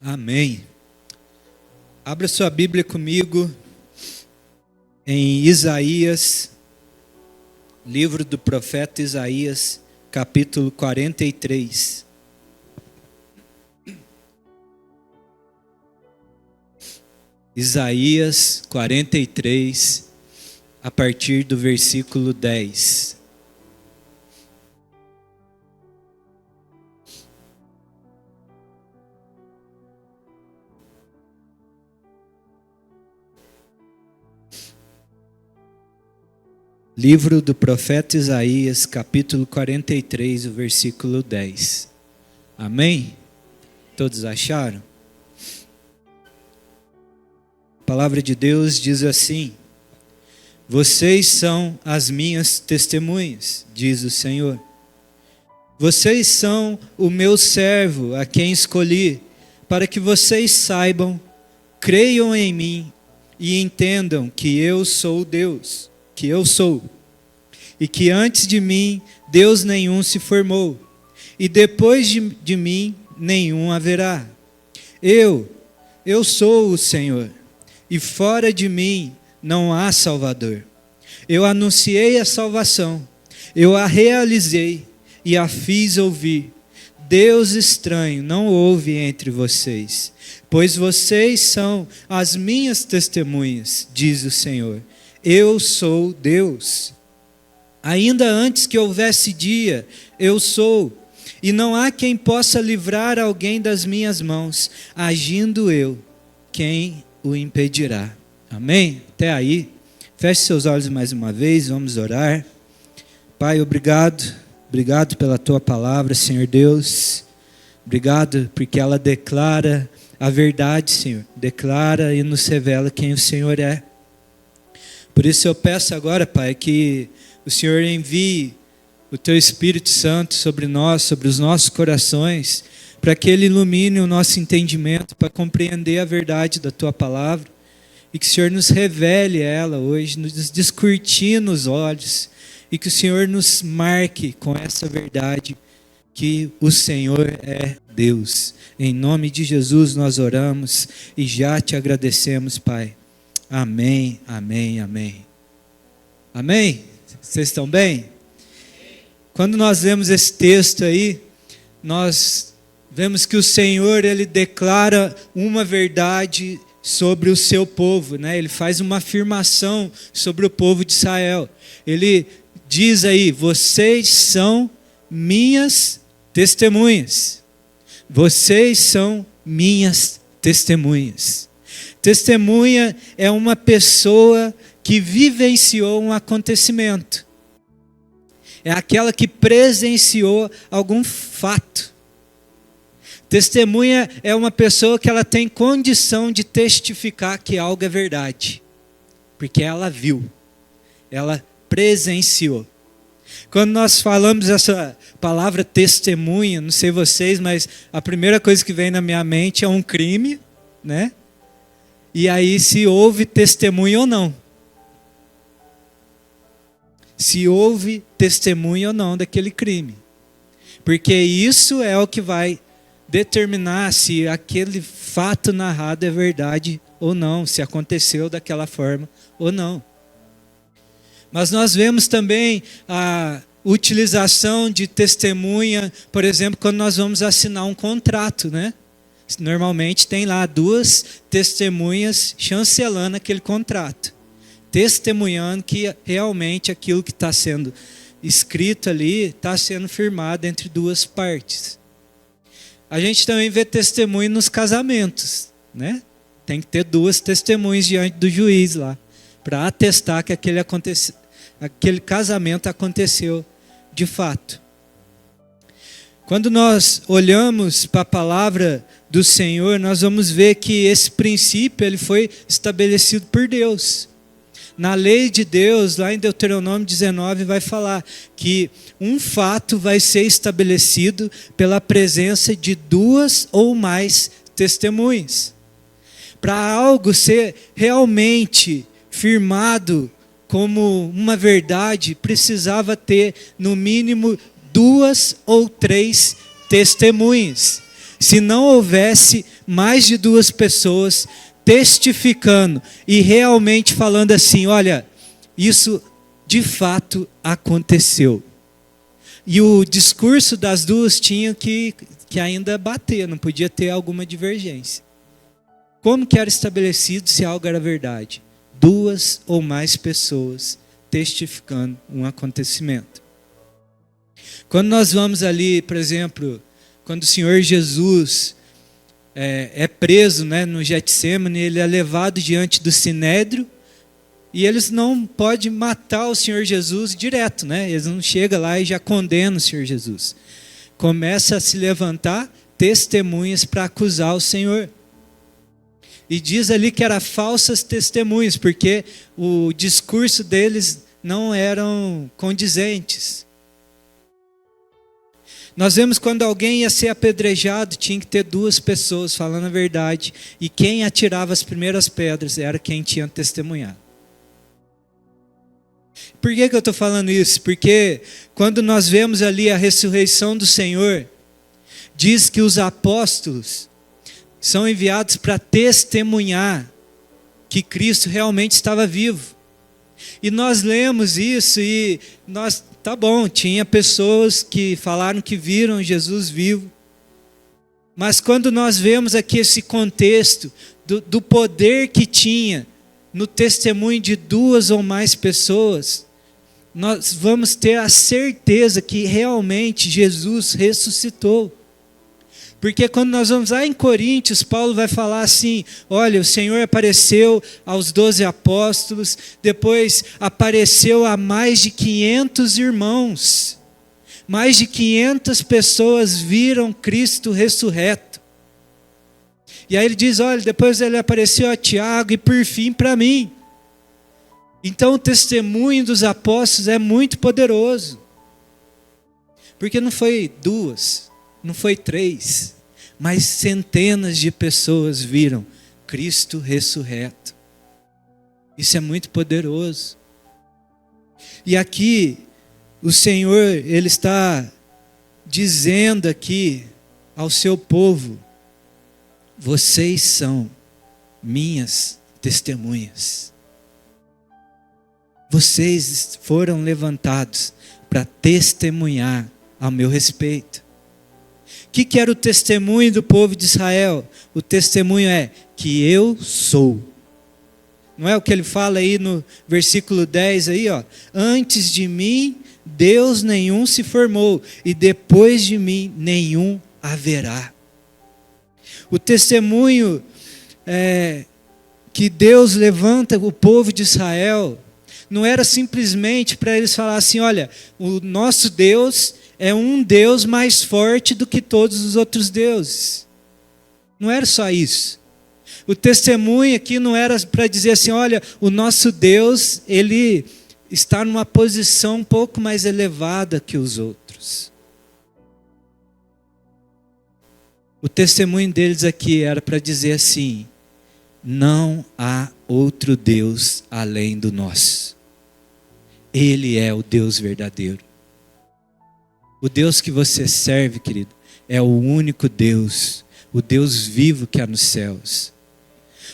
Amém. Abra sua Bíblia comigo em Isaías, livro do profeta Isaías, capítulo 43. Isaías 43, a partir do versículo 10. Livro do profeta Isaías, capítulo 43, o versículo 10. Amém? Todos acharam? A palavra de Deus diz assim: Vocês são as minhas testemunhas, diz o Senhor. Vocês são o meu servo, a quem escolhi, para que vocês saibam, creiam em mim e entendam que eu sou Deus. Que eu sou, e que antes de mim Deus nenhum se formou, e depois de mim nenhum haverá. Eu sou o Senhor, e fora de mim não há Salvador. Eu anunciei a salvação, eu a realizei e a fiz ouvir. Deus estranho não houve entre vocês, pois vocês são as minhas testemunhas, diz o Senhor. Eu sou Deus. Ainda antes que houvesse dia, eu sou. E não há quem possa livrar alguém das minhas mãos. Agindo eu, quem o impedirá? Amém? Até aí. Feche seus olhos mais uma vez, vamos orar. Pai, obrigado. Obrigado pela tua palavra, Senhor Deus. Obrigado porque ela declara a verdade, Senhor. Declara e nos revela quem o Senhor é. Por isso eu peço agora, Pai, que o Senhor envie o Teu Espírito Santo sobre nós, sobre os nossos corações, para que Ele ilumine o nosso entendimento, para compreender a verdade da Tua palavra, e que o Senhor nos revele ela hoje, nos descortine os olhos, e que o Senhor nos marque com essa verdade, que o Senhor é Deus. Em nome de Jesus nós oramos e já te agradecemos, Pai. Amém, amém, amém. Amém? Vocês estão bem? Quando nós vemos esse texto aí, nós vemos que o Senhor, Ele declara uma verdade sobre o seu povo, né? Ele faz uma afirmação sobre o povo de Israel. Ele diz aí: vocês são minhas testemunhas. Vocês são minhas testemunhas. Testemunha é uma pessoa que vivenciou um acontecimento. É aquela que presenciou algum fato. Testemunha é uma pessoa que ela tem condição de testificar que algo é verdade. Porque ela viu, ela presenciou. Quando nós falamos essa palavra testemunha, não sei vocês, mas a primeira coisa que vem na minha mente é um crime, né? E aí, se houve testemunho ou não. Se houve testemunho ou não daquele crime. Porque isso é o que vai determinar se aquele fato narrado é verdade ou não, se aconteceu daquela forma ou não. Mas nós vemos também a utilização de testemunha, por exemplo, quando nós vamos assinar um contrato, né? Normalmente tem lá duas testemunhas chancelando aquele contrato, testemunhando que realmente aquilo que está sendo escrito ali está sendo firmado entre duas partes. A gente também vê testemunho nos casamentos, né? Tem que ter duas testemunhas diante do juiz lá, para atestar que aquele casamento aconteceu de fato. Quando nós olhamos para a palavra do Senhor, nós vamos ver que esse princípio ele foi estabelecido por Deus. Na lei de Deus, lá em Deuteronômio 19, vai falar que um fato vai ser estabelecido pela presença de duas ou mais testemunhas. Para algo ser realmente firmado como uma verdade, precisava ter, no mínimo, 2 ou 3 testemunhas. se não houvesse mais de 2 pessoas testificando e realmente falando assim, olha, isso de fato aconteceu. E o discurso das duas tinha que ainda bater, não podia ter alguma divergência. Como que era estabelecido se algo era verdade? 2 ou mais pessoas testificando um acontecimento. Quando nós vamos ali, por exemplo, quando o Senhor Jesus é preso, né, no Getsemane, ele é levado diante do Sinédrio, e eles não podem matar o Senhor Jesus direto, né? Eles não chegam lá e já condenam o Senhor Jesus. Começa a se levantar testemunhas para acusar o Senhor. E diz ali que eram falsas testemunhas, porque o discurso deles não eram condizentes. Nós vemos quando alguém ia ser apedrejado, tinha que ter 2 pessoas falando a verdade, e quem atirava as primeiras pedras era quem tinha testemunhado. Por que eu estou falando isso? Porque quando nós vemos ali a ressurreição do Senhor, diz que os apóstolos são enviados para testemunhar que Cristo realmente estava vivo. E nós lemos isso e tá bom, tinha pessoas que falaram que viram Jesus vivo. Mas quando nós vemos aqui esse contexto do poder que tinha no testemunho de 2 ou mais pessoas, nós vamos ter a certeza que realmente Jesus ressuscitou. Porque quando nós vamos lá em Coríntios, Paulo vai falar assim, olha, o Senhor apareceu aos 12 apóstolos, depois apareceu a mais de 500 irmãos. Mais de 500 pessoas viram Cristo ressurreto. E aí ele diz, olha, depois ele apareceu a Tiago e por fim para mim. Então o testemunho dos apóstolos é muito poderoso. Porque não foi 2, não foi 3, mas centenas de pessoas viram Cristo ressurreto. Isso é muito poderoso. E aqui, o Senhor, Ele está dizendo aqui ao seu povo, vocês são minhas testemunhas. Vocês foram levantados para testemunhar ao meu respeito. O que era o testemunho do povo de Israel? O testemunho é que eu sou. Não é o que ele fala aí no versículo 10 aí, ó. Antes de mim, Deus nenhum se formou, e depois de mim, nenhum haverá. O testemunho que Deus levanta o povo de Israel, não era simplesmente para eles falar assim, olha, o nosso Deus é um Deus mais forte do que todos os outros deuses. Não era só isso. O testemunho aqui não era para dizer assim, olha, o nosso Deus, ele está numa posição um pouco mais elevada que os outros. O testemunho deles aqui era para dizer assim, não há outro Deus além do nosso. Ele é o Deus verdadeiro. O Deus que você serve, querido, é o único Deus, o Deus vivo que há nos céus.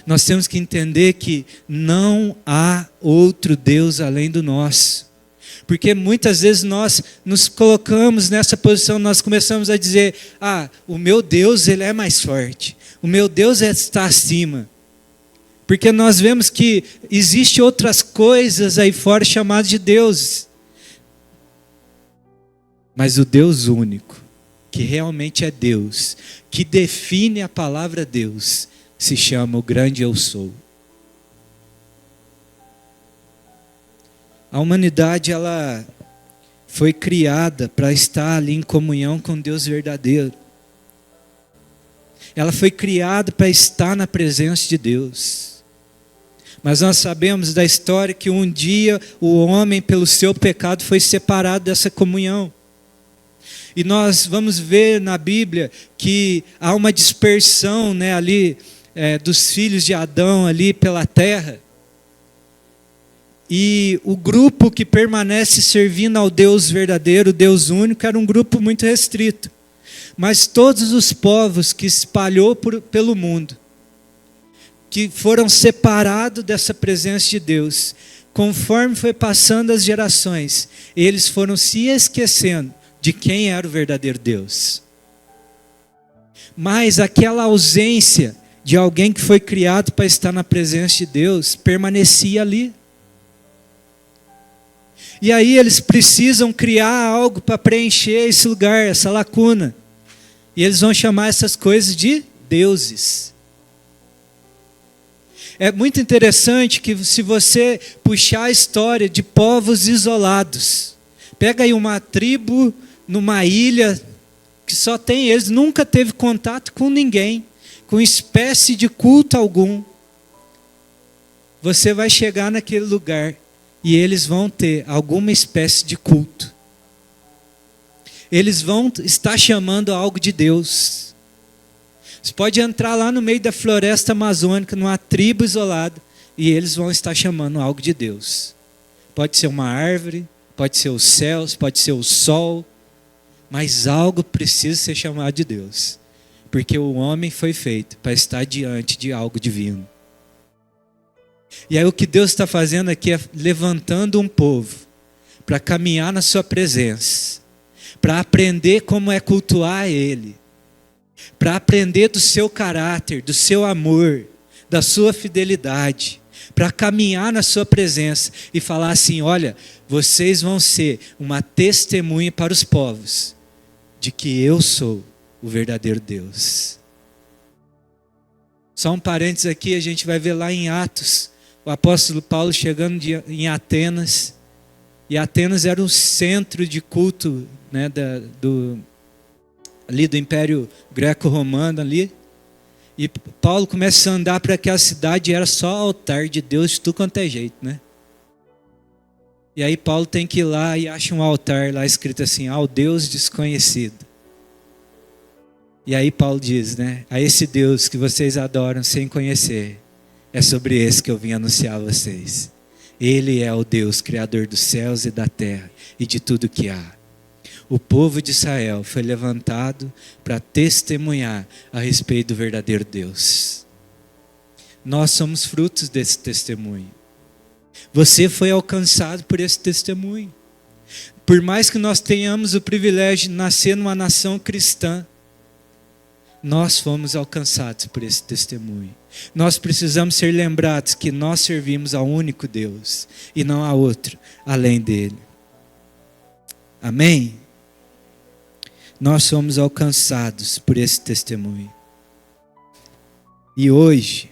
Nós temos que entender que não há outro Deus além do nosso. Porque muitas vezes nós nos colocamos nessa posição, nós começamos a dizer, o meu Deus, ele é mais forte. O meu Deus está acima. Porque nós vemos que existem outras coisas aí fora chamadas de deuses. Mas o Deus único, que realmente é Deus, que define a palavra Deus, se chama o grande eu sou. A humanidade, ela foi criada para estar ali em comunhão com Deus verdadeiro. Ela foi criada para estar na presença de Deus. Mas nós sabemos da história que um dia o homem, pelo seu pecado, foi separado dessa comunhão. E nós vamos ver na Bíblia que há uma dispersão, né, ali dos filhos de Adão ali pela terra. E o grupo que permanece servindo ao Deus verdadeiro, Deus único, era um grupo muito restrito. Mas todos os povos que espalhou pelo mundo, que foram separados dessa presença de Deus, conforme foi passando as gerações, eles foram se esquecendo de quem era o verdadeiro Deus. Mas aquela ausência de alguém que foi criado para estar na presença de Deus permanecia ali. E aí eles precisam criar algo para preencher esse lugar, essa lacuna. E eles vão chamar essas coisas de deuses. É muito interessante que se você puxar a história de povos isolados, pega aí uma tribo numa ilha que só tem eles, nunca teve contato com ninguém, com espécie de culto algum. Você vai chegar naquele lugar e eles vão ter alguma espécie de culto. Eles vão estar chamando algo de Deus. Você pode entrar lá no meio da floresta amazônica, numa tribo isolada, e eles vão estar chamando algo de Deus. Pode ser uma árvore, pode ser os céus, pode ser o sol, mas algo precisa ser chamado de Deus, porque o homem foi feito para estar diante de algo divino. E aí o que Deus está fazendo aqui é levantando um povo para caminhar na sua presença, para aprender como é cultuar Ele, para aprender do seu caráter, do seu amor, da sua fidelidade, para caminhar na sua presença e falar assim: olha, vocês vão ser uma testemunha para os povos de que eu sou o verdadeiro Deus. Só um parênteses aqui, a gente vai ver lá em Atos, o apóstolo Paulo chegando em Atenas, e Atenas era um centro de culto, né, ali do Império Greco-Romano ali, e Paulo começa a andar para aquela cidade e era só altar de Deus de tudo quanto é jeito, né? E aí Paulo tem que ir lá e acha um altar lá escrito assim: ao Deus desconhecido. E aí Paulo diz, né, a esse Deus que vocês adoram sem conhecer, é sobre esse que eu vim anunciar a vocês. Ele é o Deus criador dos céus e da terra e de tudo que há. O povo de Israel foi levantado para testemunhar a respeito do verdadeiro Deus. Nós somos frutos desse testemunho. Você foi alcançado por esse testemunho. Por mais que nós tenhamos o privilégio de nascer numa nação cristã, nós fomos alcançados por esse testemunho. Nós precisamos ser lembrados que nós servimos ao único Deus e não a outro além dele. Amém? Nós somos alcançados por esse testemunho. E hoje,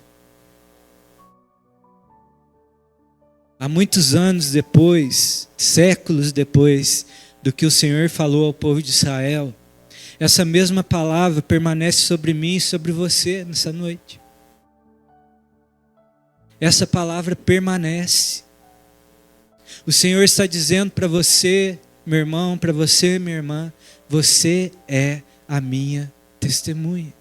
há muitos anos depois, séculos depois do que o Senhor falou ao povo de Israel, essa mesma palavra permanece sobre mim e sobre você nessa noite. Essa palavra permanece. O Senhor está dizendo para você, meu irmão, para você, minha irmã, você é a minha testemunha.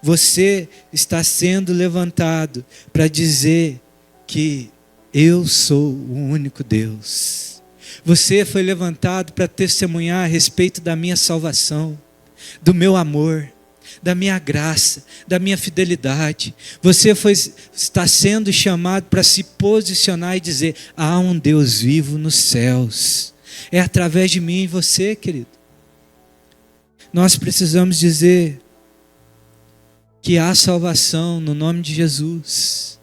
Você está sendo levantado para dizer que eu sou o único Deus. Você foi levantado para testemunhar a respeito da minha salvação, do meu amor, da minha graça, da minha fidelidade. Você está sendo chamado para se posicionar e dizer: há um Deus vivo nos céus. É através de mim e você, querido. Nós precisamos dizer que há salvação no nome de Jesus.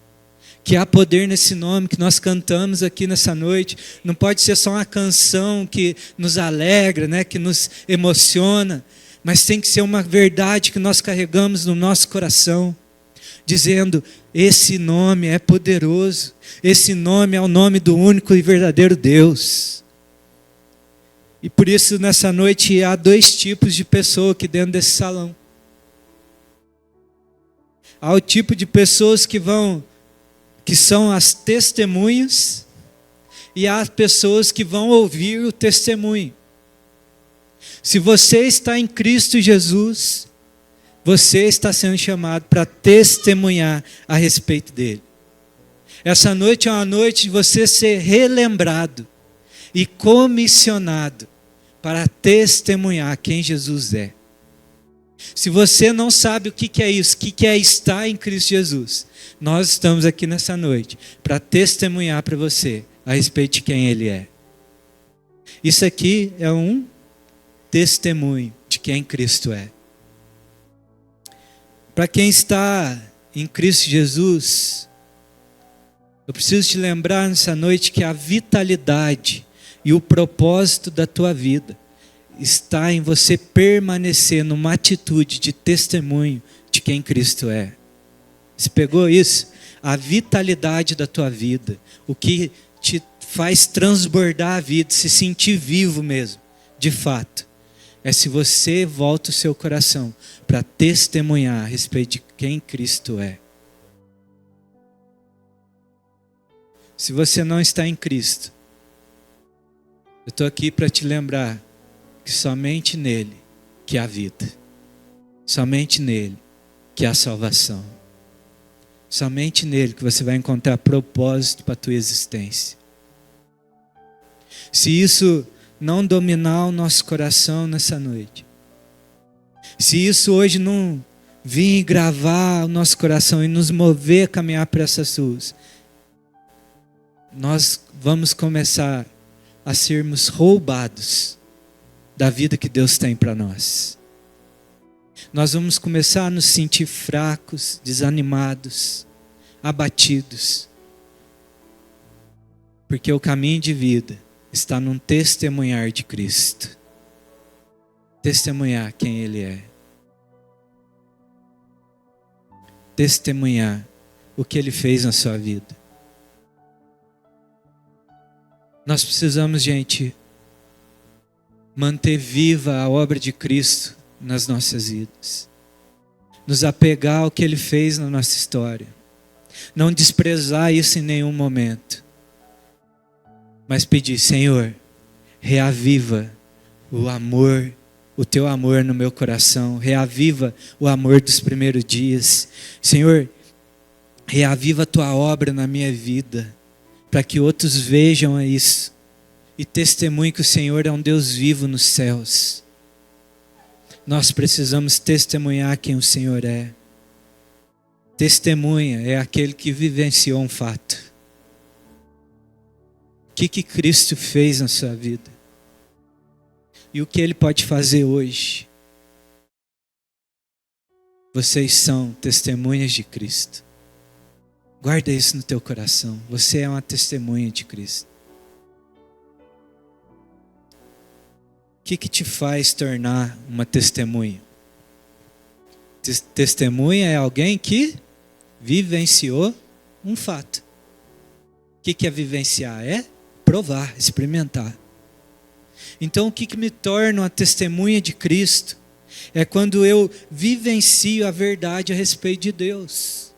Que há poder nesse nome que nós cantamos aqui nessa noite. Não pode ser só uma canção que nos alegra, né, que nos emociona, mas tem que ser uma verdade que nós carregamos no nosso coração, dizendo: esse nome é poderoso, esse nome é o nome do único e verdadeiro Deus. E por isso nessa noite há dois tipos de pessoa aqui dentro desse salão. Há o tipo de pessoas que são as testemunhas, e há pessoas que vão ouvir o testemunho. Se você está em Cristo Jesus, você está sendo chamado para testemunhar a respeito dele. Essa noite é uma noite de você ser relembrado e comissionado para testemunhar quem Jesus é. Se você não sabe o que é isso, o que é estar em Cristo Jesus, nós estamos aqui nessa noite para testemunhar para você a respeito de quem Ele é. Isso aqui é um testemunho de quem Cristo é. Para quem está em Cristo Jesus, eu preciso te lembrar nessa noite que a vitalidade e o propósito da tua vida está em você permanecer numa atitude de testemunho de quem Cristo é. Você pegou isso? A vitalidade da tua vida, o que te faz transbordar a vida, se sentir vivo mesmo, de fato, é se você volta o seu coração para testemunhar a respeito de quem Cristo é. Se você não está em Cristo, eu estou aqui para te lembrar que somente nele que há vida, somente nele que há salvação, somente nele que você vai encontrar propósito para a tua existência. Se isso não dominar o nosso coração nessa noite, se isso hoje não vir gravar o nosso coração e nos mover a caminhar para essas ruas, nós vamos começar a sermos roubados da vida que Deus tem para nós. Nós vamos começar a nos sentir fracos, desanimados, abatidos, porque o caminho de vida está num testemunhar de Cristo, testemunhar quem Ele é, testemunhar o que Ele fez na sua vida. Nós precisamos, gente, manter viva a obra de Cristo nas nossas vidas, nos apegar ao que Ele fez na nossa história, não desprezar isso em nenhum momento, mas pedir: Senhor, reaviva o amor, o teu amor no meu coração, reaviva o amor dos primeiros dias. Senhor, reaviva a tua obra na minha vida, para que outros vejam isso e testemunhem que o Senhor é um Deus vivo nos céus. Nós precisamos testemunhar quem o Senhor é. Testemunha é aquele que vivenciou um fato. O que Cristo fez na sua vida? E o que Ele pode fazer hoje? Vocês são testemunhas de Cristo. Guarda isso no teu coração. Você é uma testemunha de Cristo. O que te faz tornar uma testemunha? Testemunha é alguém que vivenciou um fato. O que é vivenciar? É provar, experimentar. Então, o que me torna uma testemunha de Cristo? É quando eu vivencio a verdade a respeito de Deus.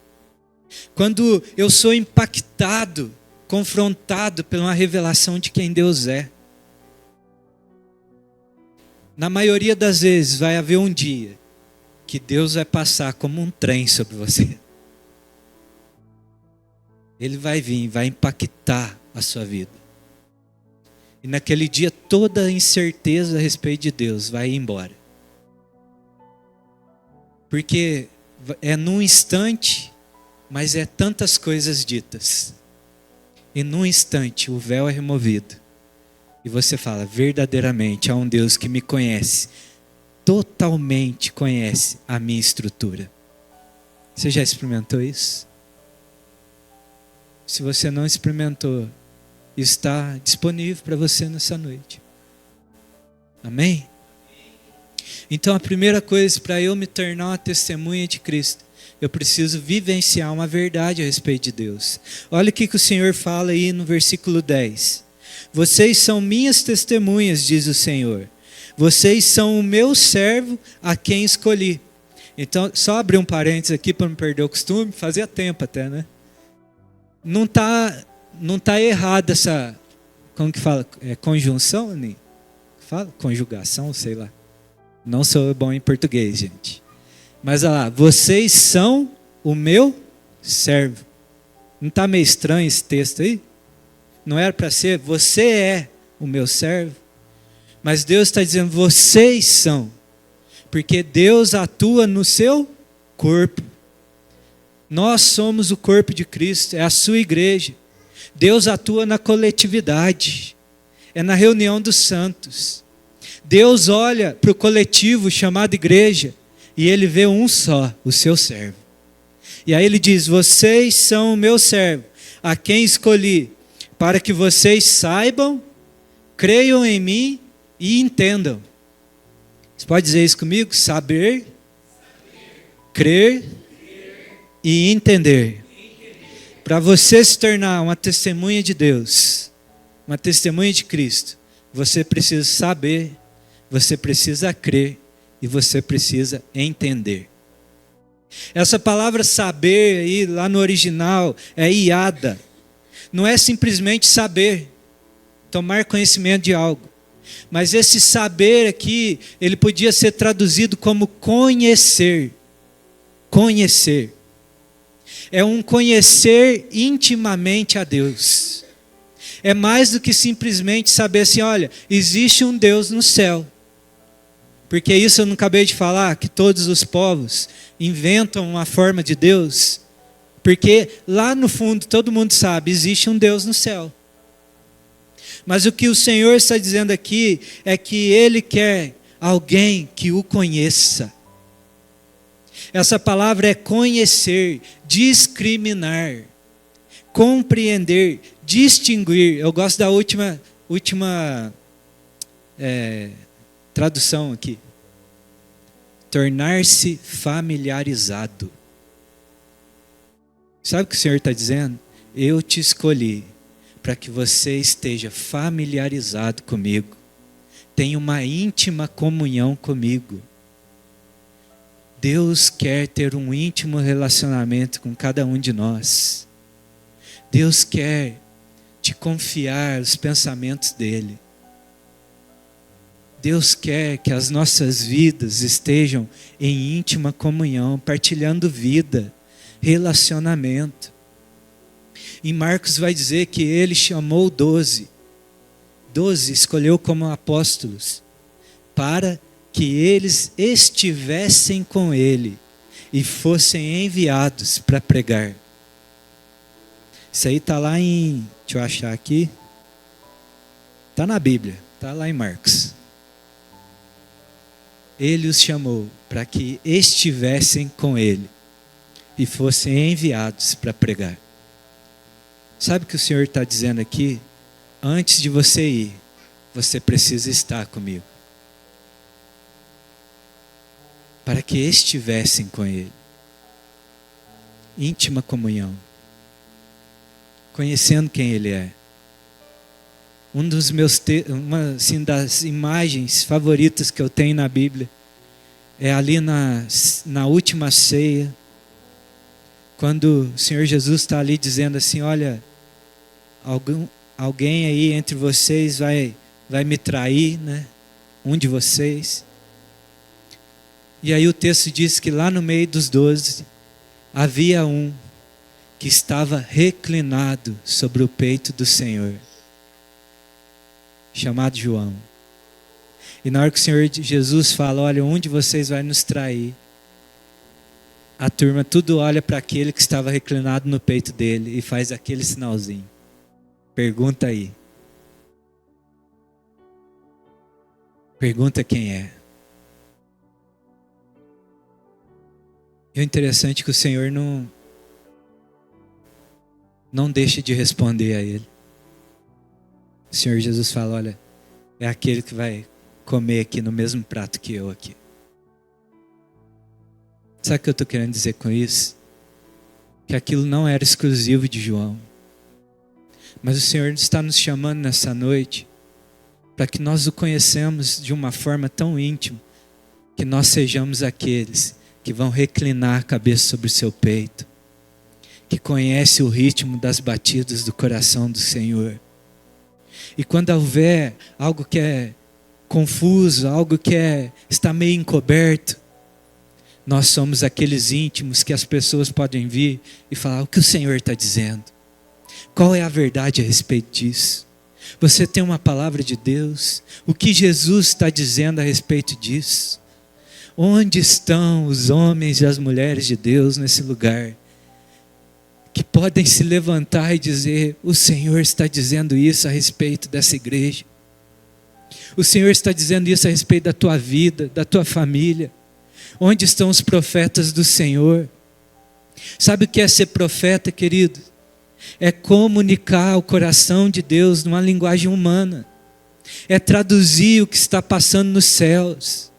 Quando eu sou impactado, confrontado por uma revelação de quem Deus é. Na maioria das vezes vai haver um dia que Deus vai passar como um trem sobre você. Ele vai vir, vai impactar a sua vida. E naquele dia toda a incerteza a respeito de Deus vai ir embora. Porque é num instante, mas é tantas coisas ditas. E num instante o véu é removido. E você fala: verdadeiramente há um Deus que me conhece, totalmente conhece a minha estrutura. Você já experimentou isso? Se você não experimentou, está disponível para você nessa noite. Amém? Então a primeira coisa para eu me tornar uma testemunha de Cristo, eu preciso vivenciar uma verdade a respeito de Deus. Olha o que o Senhor fala aí no versículo 10. Vocês são minhas testemunhas, diz o Senhor. Vocês são o meu servo a quem escolhi. Então, só abrir um parênteses aqui para não perder o costume, fazia tempo até, né? Não tá errada essa, como que fala? Conjunção? Nem? Fala? Conjugação, sei lá. Não sou bom em português, gente. Mas olha lá, vocês são o meu servo. Não está meio estranho esse texto aí? Não era para ser, você é o meu servo. Mas Deus está dizendo, vocês são. Porque Deus atua no seu corpo. Nós somos o corpo de Cristo, é a sua igreja. Deus atua na coletividade, é na reunião dos santos. Deus olha para o coletivo chamado igreja e Ele vê um só, o seu servo. E aí Ele diz: vocês são o meu servo, a quem escolhi, para que vocês saibam, creiam em mim e entendam. Você pode dizer isso comigo? Saber, crer e entender. Para você se tornar uma testemunha de Deus, uma testemunha de Cristo, você precisa saber, você precisa crer e você precisa entender. Essa palavra saber aí, lá no original, é iada. Não é simplesmente saber, tomar conhecimento de algo. Mas esse saber aqui, ele podia ser traduzido como conhecer. Conhecer. É um conhecer intimamente a Deus. É mais do que simplesmente saber assim, olha, existe um Deus no céu. Porque isso eu não acabei de falar, que todos os povos inventam uma forma de Deus. Porque lá no fundo todo mundo sabe, existe um Deus no céu. Mas o que o Senhor está dizendo aqui é que Ele quer alguém que o conheça. Essa palavra é conhecer, discriminar, compreender, distinguir. Eu gosto da última tradução aqui. Tornar-se familiarizado. Sabe o que o Senhor está dizendo? Eu te escolhi para que você esteja familiarizado comigo. Tenha uma íntima comunhão comigo. Deus quer ter um íntimo relacionamento com cada um de nós. Deus quer te confiar os pensamentos dEle. Deus quer que as nossas vidas estejam em íntima comunhão, partilhando vida, relacionamento. Em Marcos vai dizer que Ele chamou 12. 12 escolheu como apóstolos, para que eles estivessem com Ele e fossem enviados para pregar. Isso aí está lá em, deixa eu achar aqui, está na Bíblia, está lá em Marcos. Ele os chamou para que estivessem com Ele e fossem enviados para pregar. Sabe o que o Senhor está dizendo aqui? Antes de você ir, você precisa estar comigo. Para que estivessem com Ele. Íntima comunhão. Conhecendo quem Ele é. Uma assim, das imagens favoritas que eu tenho na Bíblia é ali na última ceia, quando o Senhor Jesus está ali dizendo assim, olha, alguém aí entre vocês vai me trair, né? Um de vocês. E aí o texto diz que lá no meio dos 12 havia um que estava reclinado sobre o peito do Senhor, chamado João. E na hora que o Senhor Jesus fala, olha, um de vocês vai nos trair, a turma tudo olha para aquele que estava reclinado no peito dele e faz aquele sinalzinho. Pergunta aí. Pergunta quem é. E o interessante é que o Senhor não deixa de responder a ele. O Senhor Jesus fala, olha, é aquele que vai comer aqui no mesmo prato que eu aqui. Sabe o que eu estou querendo dizer com isso? Que aquilo não era exclusivo de João. Mas o Senhor está nos chamando nessa noite para que nós o conhecemos de uma forma tão íntima que nós sejamos aqueles que vão reclinar a cabeça sobre o seu peito, que conhece o ritmo das batidas do coração do Senhor. E quando houver algo que é confuso, algo que está meio encoberto, nós somos aqueles íntimos que as pessoas podem vir e falar, o que o Senhor está dizendo? Qual é a verdade a respeito disso? Você tem uma palavra de Deus? O que Jesus está dizendo a respeito disso? Onde estão os homens e as mulheres de Deus nesse lugar? Que podem se levantar e dizer: o Senhor está dizendo isso a respeito dessa igreja. O Senhor está dizendo isso a respeito da tua vida, da tua família. Onde estão os profetas do Senhor? Sabe o que é ser profeta, querido? É comunicar o coração de Deus numa linguagem humana. É traduzir o que está passando nos céus.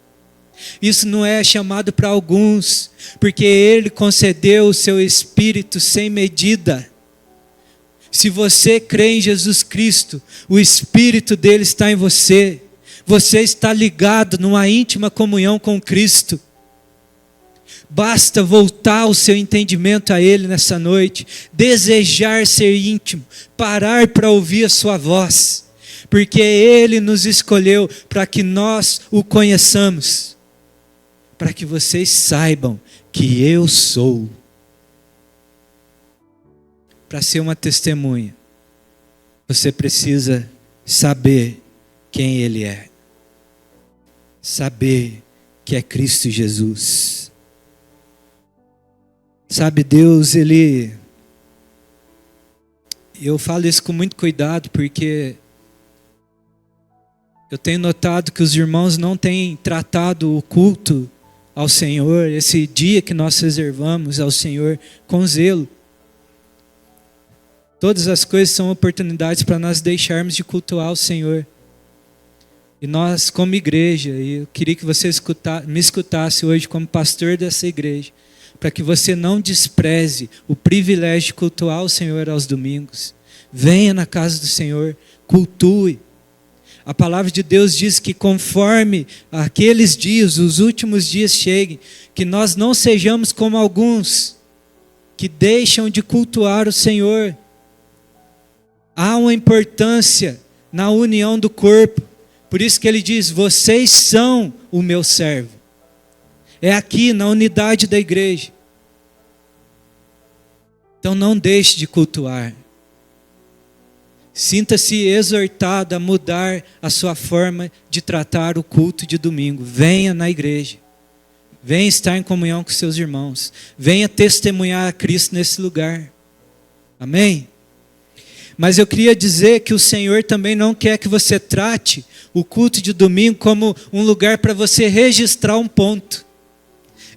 Isso não é chamado para alguns, porque Ele concedeu o seu Espírito sem medida. Se você crê em Jesus Cristo, o Espírito dele está em você. Você está ligado numa íntima comunhão com Cristo. Basta voltar o seu entendimento a Ele nessa noite, desejar ser íntimo, parar para ouvir a sua voz, porque Ele nos escolheu para que nós o conheçamos, para que vocês saibam que eu sou. Para ser uma testemunha, você precisa saber quem Ele é, saber que é Cristo Jesus. Sabe, Deus, eu falo isso com muito cuidado, porque eu tenho notado que os irmãos não têm tratado o culto ao Senhor, esse dia que nós reservamos ao Senhor, com zelo. Todas as coisas são oportunidades para nós deixarmos de cultuar o Senhor. E nós, como igreja, e eu queria que você me escutasse hoje como pastor dessa igreja, para que você não despreze o privilégio de cultuar o Senhor aos domingos. Venha na casa do Senhor, cultue. A palavra de Deus diz que conforme aqueles dias, os últimos dias cheguem, que nós não sejamos como alguns que deixam de cultuar o Senhor. Há uma importância na união do corpo. Por isso que ele diz: vocês são o meu servo. É aqui na unidade da igreja. Então não deixe de cultuar. Sinta-se exortado a mudar a sua forma de tratar o culto de domingo. Venha na igreja. Venha estar em comunhão com seus irmãos. Venha testemunhar a Cristo nesse lugar. Amém? Mas eu queria dizer que o Senhor também não quer que você trate o culto de domingo como um lugar para você registrar um ponto.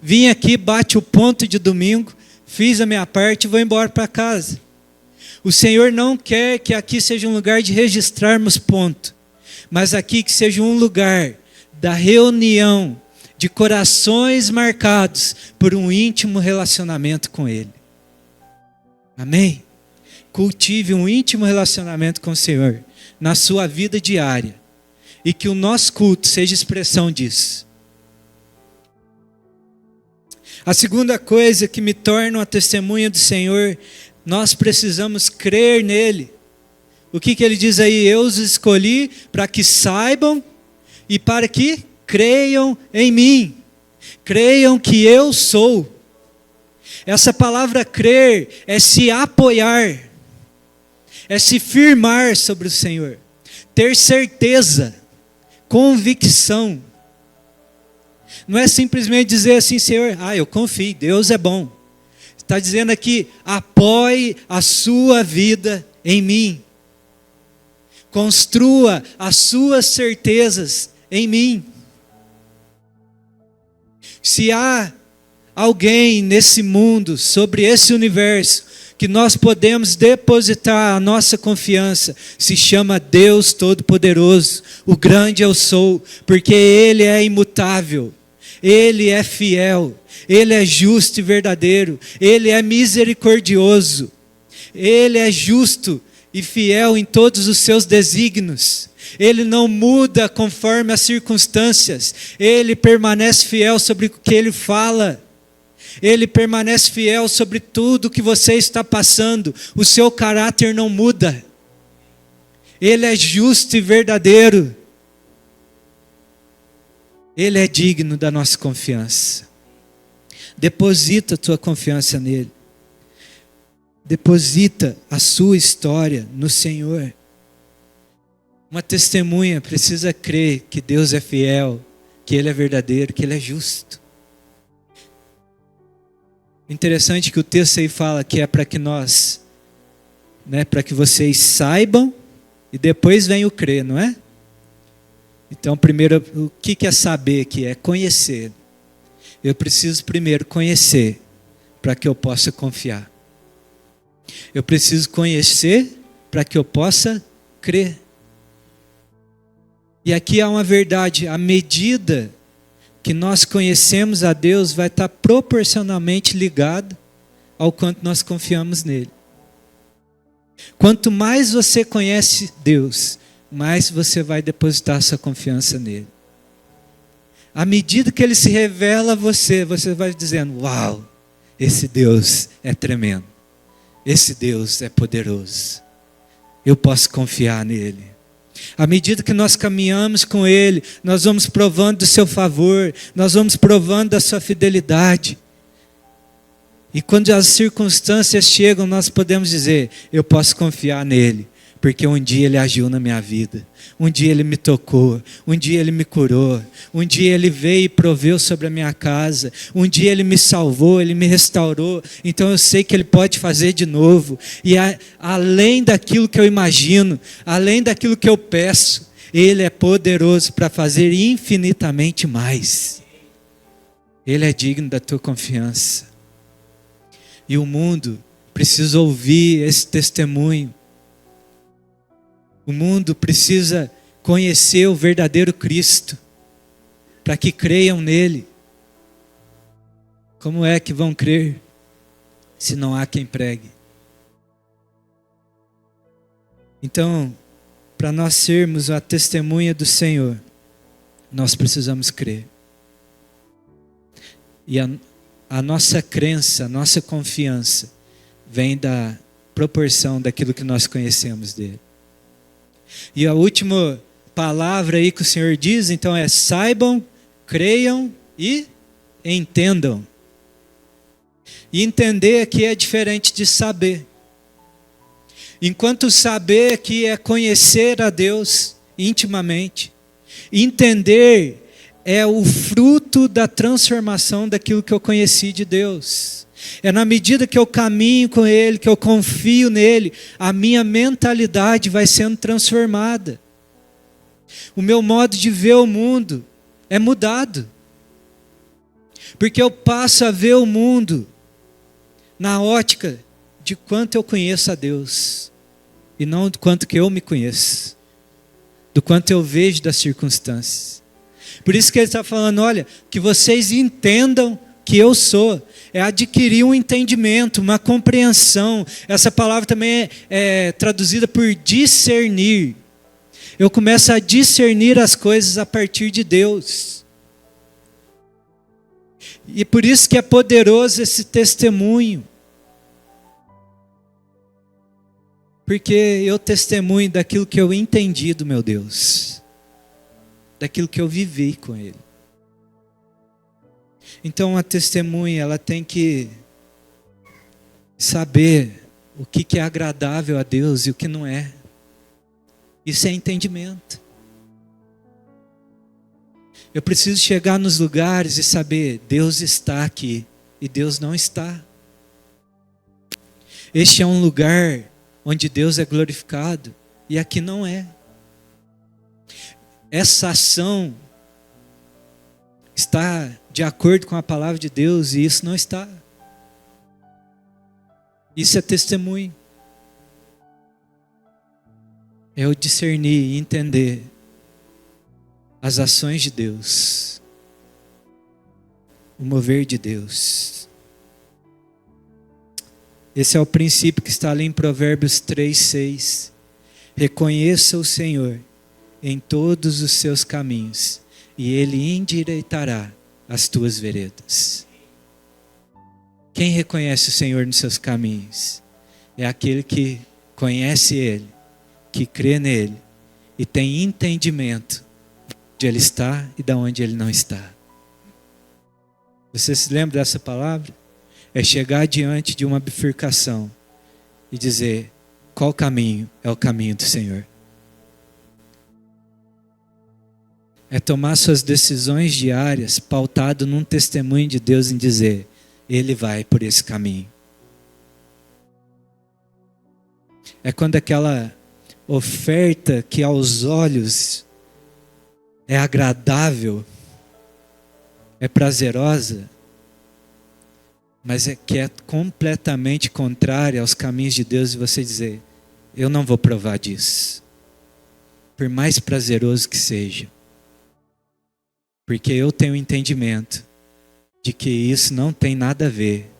Vim aqui, bate o ponto de domingo, fiz a minha parte e vou embora para casa. O Senhor não quer que aqui seja um lugar de registrarmos ponto, mas aqui que seja um lugar da reunião de corações marcados por um íntimo relacionamento com Ele. Amém? Cultive um íntimo relacionamento com o Senhor na sua vida diária e que o nosso culto seja expressão disso. A segunda coisa que me torna uma testemunha do Senhor, nós precisamos crer nele. O que ele diz aí? Eu os escolhi para que saibam e para que creiam em mim. Creiam que eu sou. Essa palavra crer é se apoiar, é se firmar sobre o Senhor, ter certeza, convicção. Não é simplesmente dizer assim: Senhor, eu confio, Deus é bom. Está dizendo aqui: apoie a sua vida em mim. Construa as suas certezas em mim. Se há alguém nesse mundo, sobre esse universo, que nós podemos depositar a nossa confiança, se chama Deus Todo-Poderoso, o grande eu sou, porque Ele é imutável, Ele é fiel, Ele é justo e verdadeiro, Ele é misericordioso, Ele é justo e fiel em todos os seus desígnios. Ele não muda conforme as circunstâncias, Ele permanece fiel sobre o que Ele fala. Ele permanece fiel sobre tudo que você está passando. O seu caráter não muda. Ele é justo e verdadeiro. Ele é digno da nossa confiança. Deposita a tua confiança nele. Deposita a sua história no Senhor. Uma testemunha precisa crer que Deus é fiel, que Ele é verdadeiro, que Ele é justo. Interessante que o texto aí fala que é para que nós, para que vocês saibam e depois vem o crer, não é? Então, primeiro, o que é saber aqui? É conhecer. Eu preciso primeiro conhecer para que eu possa confiar. Eu preciso conhecer para que eu possa crer. E aqui há uma verdade: à medida que nós conhecemos a Deus, vai estar proporcionalmente ligado ao quanto nós confiamos nele. Quanto mais você conhece Deus, mais você vai depositar sua confiança nele. À medida que ele se revela a você, você vai dizendo: uau, esse Deus é tremendo. Esse Deus é poderoso. Eu posso confiar nele. À medida que nós caminhamos com ele, nós vamos provando do seu favor, nós vamos provando da sua fidelidade. E quando as circunstâncias chegam, nós podemos dizer: eu posso confiar nele, porque um dia ele agiu na minha vida, um dia ele me tocou, um dia ele me curou, um dia ele veio e proveu sobre a minha casa, um dia ele me salvou, ele me restaurou, então eu sei que ele pode fazer de novo. E além daquilo que eu imagino, além daquilo que eu peço, ele é poderoso para fazer infinitamente mais. Ele é digno da tua confiança. E o mundo precisa ouvir esse testemunho. O mundo precisa conhecer o verdadeiro Cristo, para que creiam nele. Como é que vão crer se não há quem pregue? Então, para nós sermos a testemunha do Senhor, nós precisamos crer. E a nossa crença, a nossa confiança vem da proporção daquilo que nós conhecemos dele. E a última palavra aí que o Senhor diz, então, é: saibam, creiam e entendam. E entender aqui é diferente de saber. Enquanto saber aqui é conhecer a Deus intimamente, entender é o fruto da transformação daquilo que eu conheci de Deus. É na medida que eu caminho com Ele, que eu confio nele, a minha mentalidade vai sendo transformada. O meu modo de ver o mundo é mudado. Porque eu passo a ver o mundo na ótica de quanto eu conheço a Deus. E não do quanto que eu me conheço. Do quanto eu vejo das circunstâncias. Por isso que ele está falando: olha, que vocês entendam que eu sou. É adquirir um entendimento, uma compreensão. Essa palavra também é traduzida por discernir. Eu começo a discernir as coisas a partir de Deus. E por isso que é poderoso esse testemunho. Porque eu testemunho daquilo que eu entendi do meu Deus. Daquilo que eu vivi com Ele. Então a testemunha, ela tem que saber o que é agradável a Deus e o que não é. Isso é entendimento. Eu preciso chegar nos lugares e saber: Deus está aqui e Deus não está. Este é um lugar onde Deus é glorificado e aqui não é. Essa ação está de acordo com a palavra de Deus e isso não está. Isso é testemunho. É eu discernir e entender as ações de Deus, o mover de Deus. Esse é o princípio que está ali em Provérbios 3:6. Reconheça o Senhor em todos os seus caminhos, e Ele endireitará as tuas veredas. Quem reconhece o Senhor nos seus caminhos? É aquele que conhece Ele, que crê nele e tem entendimento de onde Ele está e de onde Ele não está. Você se lembra dessa palavra? É chegar diante de uma bifurcação e dizer: qual caminho é o caminho do Senhor? É tomar suas decisões diárias pautado num testemunho de Deus em dizer, Ele vai por esse caminho. É quando aquela oferta que aos olhos é agradável, é prazerosa, mas é que é completamente contrária aos caminhos de Deus e você dizer, eu não vou provar disso. Por mais prazeroso que seja. Porque eu tenho entendimento de que isso não tem nada a ver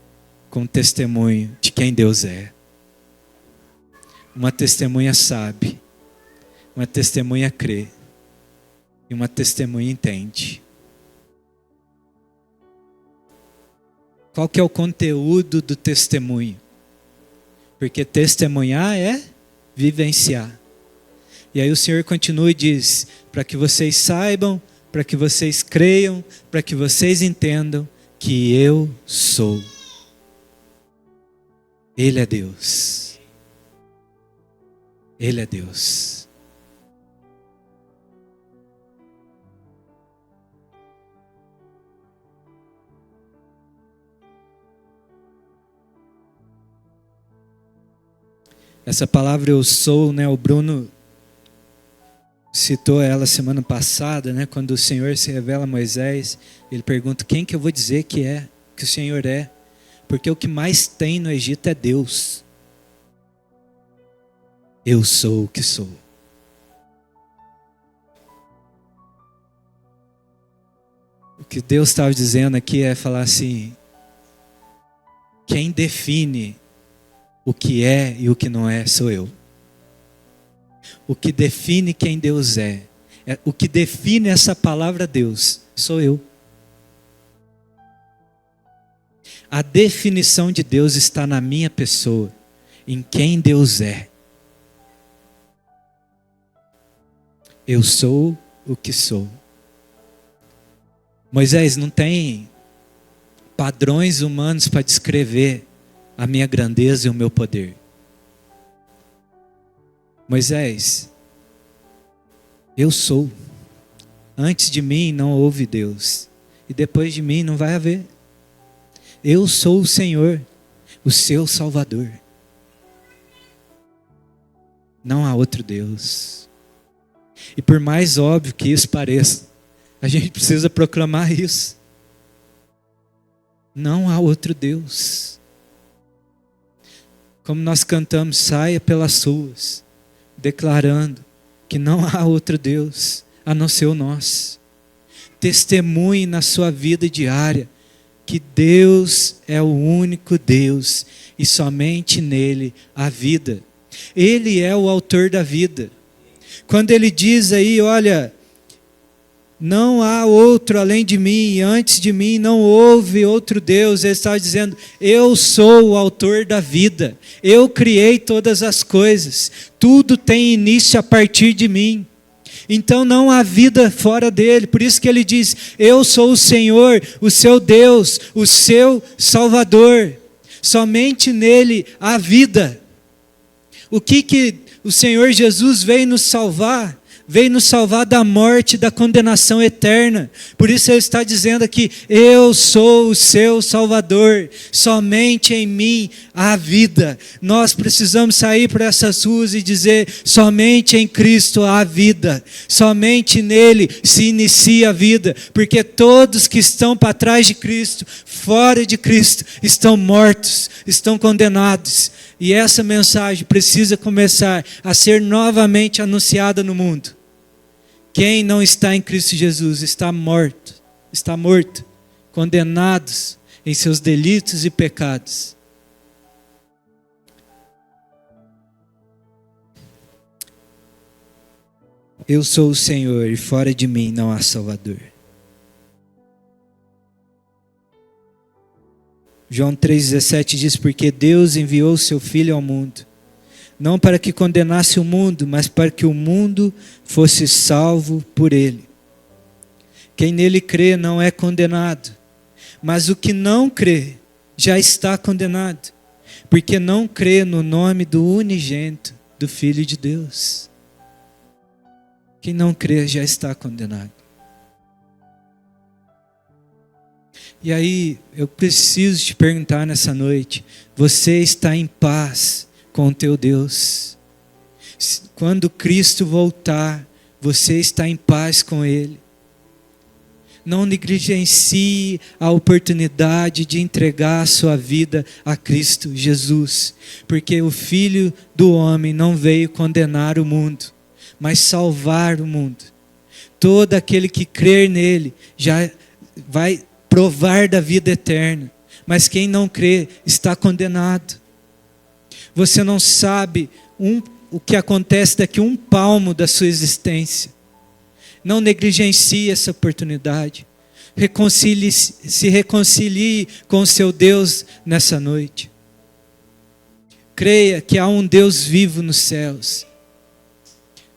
com o testemunho de quem Deus é. Uma testemunha sabe, uma testemunha crê e uma testemunha entende. Qual que é o conteúdo do testemunho? Porque testemunhar é vivenciar. E aí o Senhor continua e diz, para que vocês saibam, para que vocês creiam, para que vocês entendam que eu sou. Ele é Deus. Ele é Deus. Essa palavra eu sou, né, o Bruno citou ela semana passada, né, quando o Senhor se revela a Moisés, ele pergunta, quem que eu vou dizer que o Senhor é? Porque o que mais tem no Egito é Deus. Eu sou o que sou. O que Deus estava dizendo aqui é falar assim, quem define o que é e o que não é sou eu. O que define quem Deus é, o que define essa palavra Deus, sou eu. A definição de Deus está na minha pessoa, em quem Deus é. Eu sou o que sou. Moisés, não tem padrões humanos para descrever a minha grandeza e o meu poder. Moisés, eu sou. Antes de mim não houve Deus. E depois de mim não vai haver. Eu sou o Senhor, o seu Salvador. Não há outro Deus. E por mais óbvio que isso pareça, a gente precisa proclamar isso. Não há outro Deus. Como nós cantamos, saia pelas ruas, declarando que não há outro Deus a não ser o nosso. Testemunhe na sua vida diária que Deus é o único Deus e somente nele há vida. Ele é o autor da vida. Quando ele diz aí, olha, não há outro além de mim, e antes de mim não houve outro Deus, ele estava dizendo, eu sou o autor da vida, eu criei todas as coisas, tudo tem início a partir de mim, então não há vida fora dele, por isso que ele diz, eu sou o Senhor, o seu Deus, o seu Salvador, somente nele há vida. O que o Senhor Jesus veio nos salvar? Veio nos salvar da morte, da condenação eterna. Por isso ele está dizendo aqui, eu sou o seu Salvador, somente em mim há vida. Nós precisamos sair para essas ruas e dizer, somente em Cristo há vida, somente nele se inicia a vida, porque todos que estão para trás de Cristo, fora de Cristo, estão mortos, estão condenados. E essa mensagem precisa começar a ser novamente anunciada no mundo. Quem não está em Cristo Jesus está morto, condenados em seus delitos e pecados. Eu sou o Senhor e fora de mim não há Salvador. João 3,17 diz, porque Deus enviou o seu Filho ao mundo, não para que condenasse o mundo, mas para que o mundo fosse salvo por ele. Quem nele crê não é condenado, mas o que não crê já está condenado, porque não crê no nome do unigênito do Filho de Deus. Quem não crê já está condenado. E aí, eu preciso te perguntar nessa noite: você está em paz com o teu Deus? Quando Cristo voltar, você está em paz com Ele? Não negligencie a oportunidade de entregar a sua vida a Cristo Jesus, porque o Filho do Homem não veio condenar o mundo, mas salvar o mundo. Todo aquele que crer nele já vai provar da vida eterna, mas quem não crê está condenado. Você não sabe o que acontece daqui um palmo da sua existência. Não negligencie essa oportunidade. Se reconcilie com o seu Deus nessa noite. Creia que há um Deus vivo nos céus.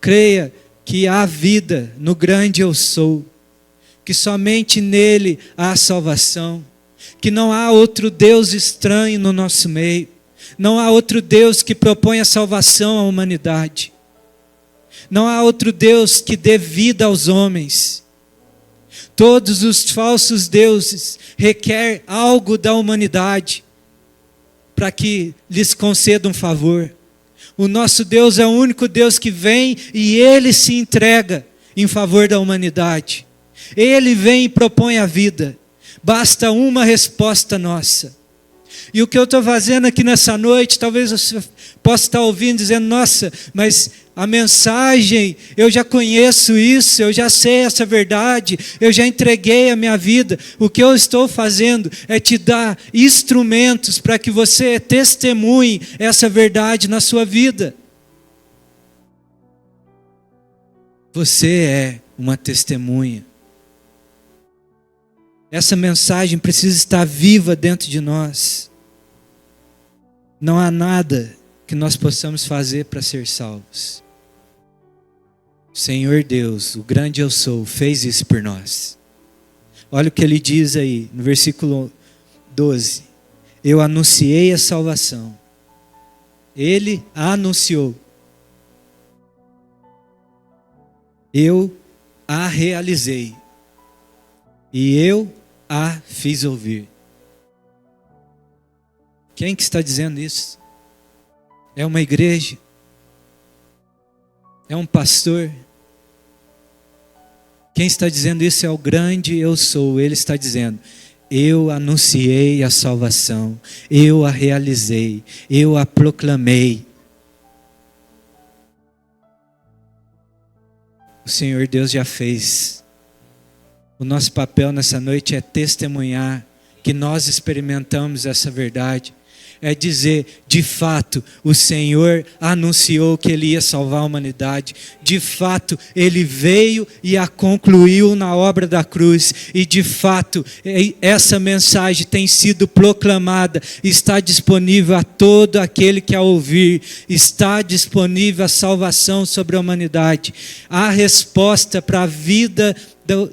Creia que há vida no grande eu sou. Que somente nele há salvação. Que não há outro Deus estranho no nosso meio. Não há outro Deus que propõe a salvação à humanidade. Não há outro Deus que dê vida aos homens. Todos os falsos deuses requerem algo da humanidade para que lhes conceda um favor. O nosso Deus é o único Deus que vem e Ele se entrega em favor da humanidade. Ele vem e propõe a vida. Basta uma resposta nossa. E o que eu estou fazendo aqui nessa noite, talvez você possa estar ouvindo, dizendo: nossa, mas a mensagem, eu já conheço isso, eu já sei essa verdade, eu já entreguei a minha vida. O que eu estou fazendo é te dar instrumentos para que você testemunhe essa verdade na sua vida. Você é uma testemunha. Essa mensagem precisa estar viva dentro de nós. Não há nada que nós possamos fazer para ser salvos. O Senhor Deus, o grande eu sou, fez isso por nós. Olha o que ele diz aí, no versículo 12. Eu anunciei a salvação. Ele a anunciou. Eu a realizei. E eu a fiz ouvir. Quem que está dizendo isso? É uma igreja? É um pastor? Quem está dizendo isso é o grande eu sou. Ele está dizendo: eu anunciei a salvação, eu a realizei, eu a proclamei. O Senhor Deus já fez. O nosso papel nessa noite é testemunhar que nós experimentamos essa verdade. É dizer, de fato, o Senhor anunciou que Ele ia salvar a humanidade. De fato, Ele veio e a concluiu na obra da cruz. E de fato, essa mensagem tem sido proclamada. Está disponível a todo aquele que a ouvir. Está disponível a salvação sobre a humanidade. A resposta para a vida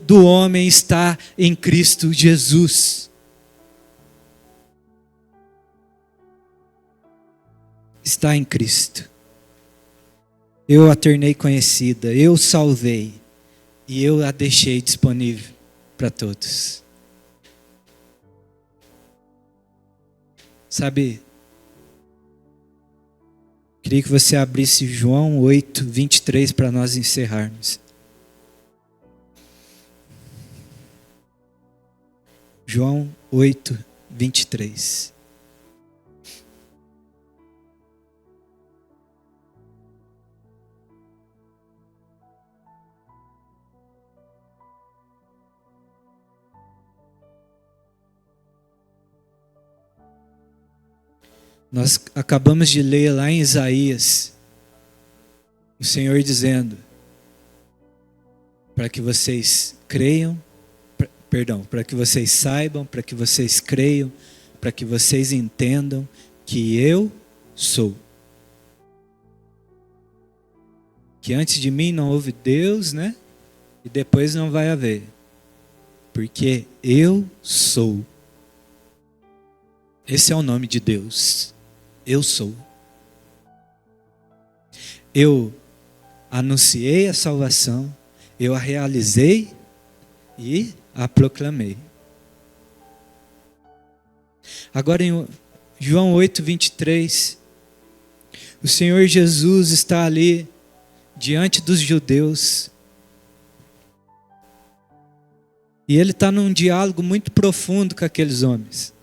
do homem está em Cristo Jesus. Está em Cristo. Eu a tornei conhecida, eu salvei e eu a deixei disponível para todos. Sabe, queria que você abrisse João 8, 23 para nós encerrarmos. João 8, 23. Nós acabamos de ler lá em Isaías, o Senhor dizendo, para que vocês creiam, para que vocês saibam, para que vocês creiam, para que vocês entendam que eu sou. Que antes de mim não houve Deus, né? E depois não vai haver. Porque eu sou. Esse é o nome de Deus. Eu sou. Eu anunciei a salvação, eu a realizei e a proclamei. Agora em João 8, 23, o Senhor Jesus está ali diante dos judeus. E ele está num diálogo muito profundo com aqueles homens.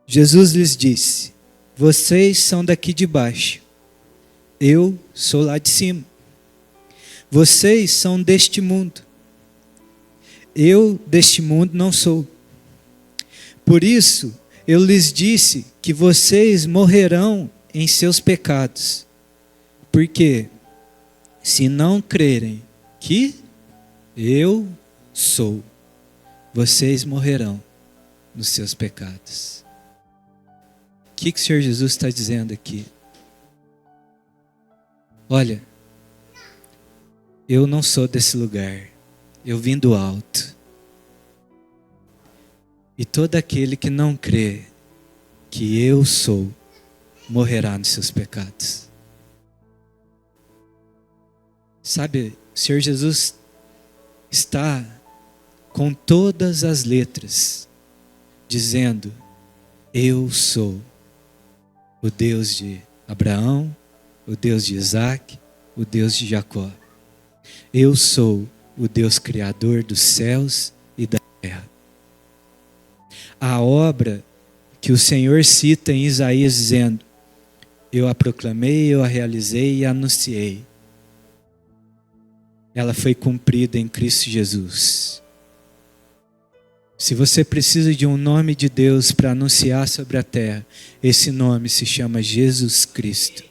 Jesus lhes disse: vocês são daqui de baixo, eu sou lá de cima. Vocês são deste mundo, eu deste mundo não sou. Por isso eu lhes disse que vocês morrerão em seus pecados, porque se não crerem que eu sou, vocês morrerão nos seus pecados. O que o Senhor Jesus está dizendo aqui? Olha, eu não sou desse lugar, eu vim do alto. E todo aquele que não crê que eu sou, morrerá nos seus pecados. Sabe, o Senhor Jesus está com todas as letras, dizendo: eu sou o Deus de Abraão, o Deus de Isaac, o Deus de Jacó. Eu sou o Deus criador dos céus e da terra. A obra que o Senhor cita em Isaías dizendo: eu a proclamei, eu a realizei e a anunciei. Ela foi cumprida em Cristo Jesus. Se você precisa de um nome de Deus para anunciar sobre a terra, esse nome se chama Jesus Cristo.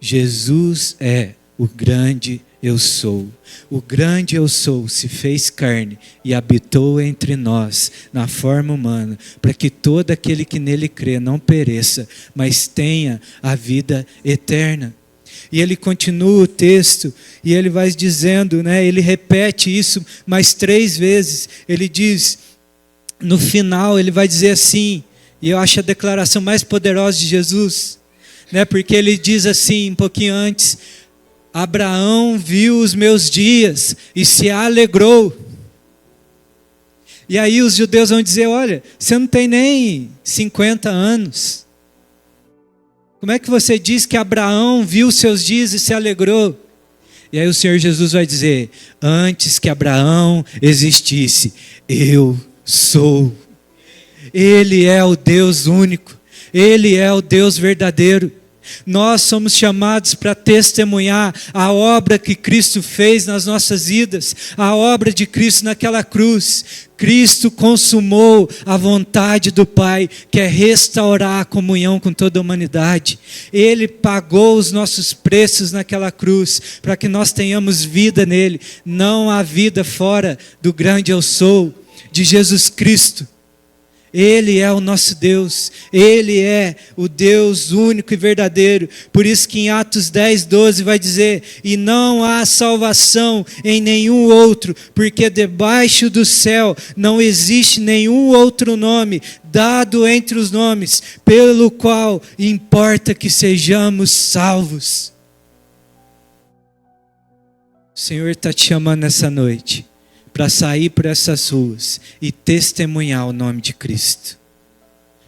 Jesus é o grande eu sou. O grande eu sou se fez carne e habitou entre nós na forma humana, para que todo aquele que nele crê não pereça, mas tenha a vida eterna. E ele continua o texto e ele vai dizendo, ele repete isso mais 3 vezes. Ele diz, no final ele vai dizer assim, e eu acho a declaração mais poderosa de Jesus, porque ele diz assim, um pouquinho antes: Abraão viu os meus dias e se alegrou. E aí os judeus vão dizer: olha, você não tem nem 50 anos. Como é que você diz que Abraão viu os seus dias e se alegrou? E aí o Senhor Jesus vai dizer: antes que Abraão existisse, eu sou. Ele é o Deus único. Ele é o Deus verdadeiro. Nós somos chamados para testemunhar a obra que Cristo fez nas nossas vidas, a obra de Cristo naquela cruz. Cristo consumou a vontade do Pai, que é restaurar a comunhão com toda a humanidade. Ele pagou os nossos preços naquela cruz, para que nós tenhamos vida nele. Não há vida fora do grande eu sou, de Jesus Cristo. Ele é o nosso Deus, Ele é o Deus único e verdadeiro. Por isso que em Atos 10, 12 vai dizer: e não há salvação em nenhum outro, porque debaixo do céu não existe nenhum outro nome dado entre os nomes, pelo qual importa que sejamos salvos. O Senhor está te chamando nessa noite para sair por essas ruas e testemunhar o nome de Cristo.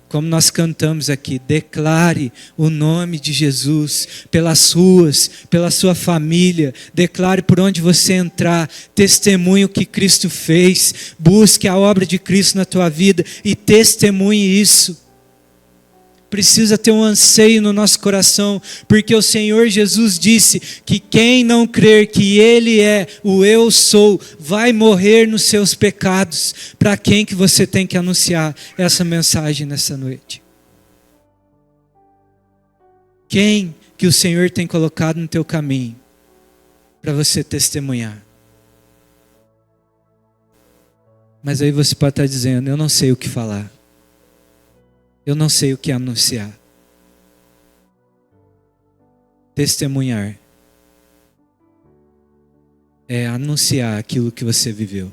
Como nós cantamos aqui, declare o nome de Jesus pelas ruas, pela sua família, declare por onde você entrar, testemunhe o que Cristo fez, busque a obra de Cristo na tua vida e testemunhe isso. Precisa ter um anseio no nosso coração, porque o Senhor Jesus disse que quem não crer que Ele é o eu sou, vai morrer nos seus pecados. Para quem que você tem que anunciar essa mensagem nessa noite? Quem que o Senhor tem colocado no teu caminho para você testemunhar? Mas aí você pode estar dizendo: eu não sei o que falar. Eu não sei o que anunciar. Testemunhar é anunciar aquilo que você viveu.